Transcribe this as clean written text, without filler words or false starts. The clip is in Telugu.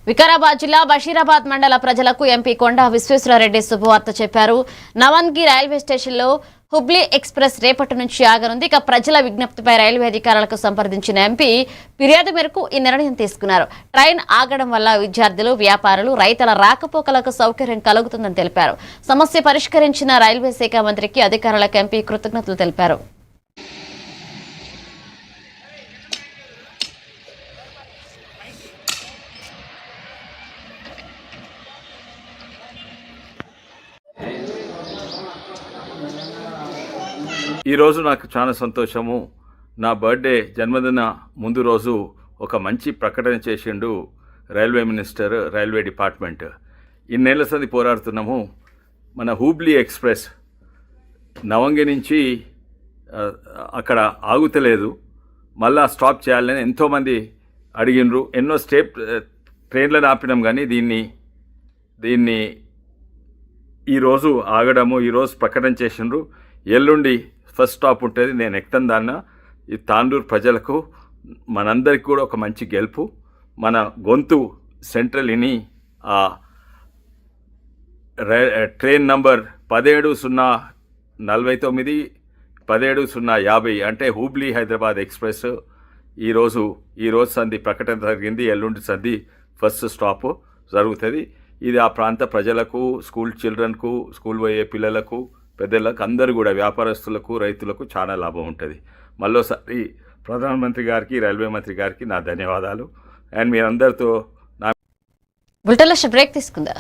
వికారాబాద్ జిల్లా బషీరాబాద్ మండల ప్రజలకు ఎంపీ కొండా విశ్వేశ్వరరెడ్డి శుభవార్త చెప్పారు. నవన్గి రైల్వే స్టేషన్లో హుబ్లీ ఎక్స్ప్రెస్ రేపటి నుంచి ఆగనుంది. ఇక ప్రజల విజ్ఞప్తిపై రైల్వే అధికారులకు సంప్రదించిన ఎంపీ ఫిర్యాదు మేరకు ఈ నిర్ణయం తీసుకున్నారు. ట్రైన్ ఆగడం వల్ల విద్యార్థులు, వ్యాపారులు, రైతుల రాకపోకలకు సౌకర్యం కలుగుతుందని తెలిపారు. సమస్య పరిష్కరించిన రైల్వే శాఖ మంత్రికి అధికారులకు ఎంపీ కృతజ్ఞతలు తెలిపారు. ఈరోజు నాకు చాలా సంతోషము. నా బర్త్డే జన్మదిన ముందు రోజు ఒక మంచి ప్రకటన చేసిండు రైల్వే మినిస్టర్, రైల్వే డిపార్ట్మెంట్. ఇన్నేళ్ల సంది పోరాడుతున్నాము. మన హూబ్లీ ఎక్స్ప్రెస్ నవంగి నుంచి అక్కడ ఆగుతలేదు, మళ్ళా స్టాప్ చేయాలని ఎంతోమంది అడిగినరు. ఎన్నో ట్రైన్లను ఆపినాం, కానీ దీన్ని ఈరోజు ఆగడము, ఈరోజు ప్రకటన చేసిండ్రు. ఎల్లుండి ఫస్ట్ స్టాప్ ఉంటుంది. నేను ఎక్కుతాను దాన్న. ఈ తాండూరు ప్రజలకు, మనందరికి కూడా ఒక మంచి గెలుపు. మన గొంతు సెంట్రల్ ఇని ఆ ట్రైన్ నంబర్ 17-049 17-050 అంటే హూబ్లీ హైదరాబాద్ ఎక్స్ప్రెస్ ఈరోజు సంధి ప్రకటన జరిగింది. ఎల్లుండి సంధి ఫస్ట్ స్టాప్ జరుగుతుంది. ఇది ఆ ప్రాంత ప్రజలకు, స్కూల్ చిల్డ్రన్కు, స్కూల్ పోయే పిల్లలకు, పెద్దలకు, అందరూ కూడా, వ్యాపారస్తులకు, రైతులకు చాలా లాభం ఉంటుంది. మళ్ళోసారి ప్రధానమంత్రి గారికి, రైల్వే మంత్రి గారికి నా ధన్యవాదాలు. అండ్ మీరందరితో బులెటిన్లో బ్రేక్ తీసుకుందా.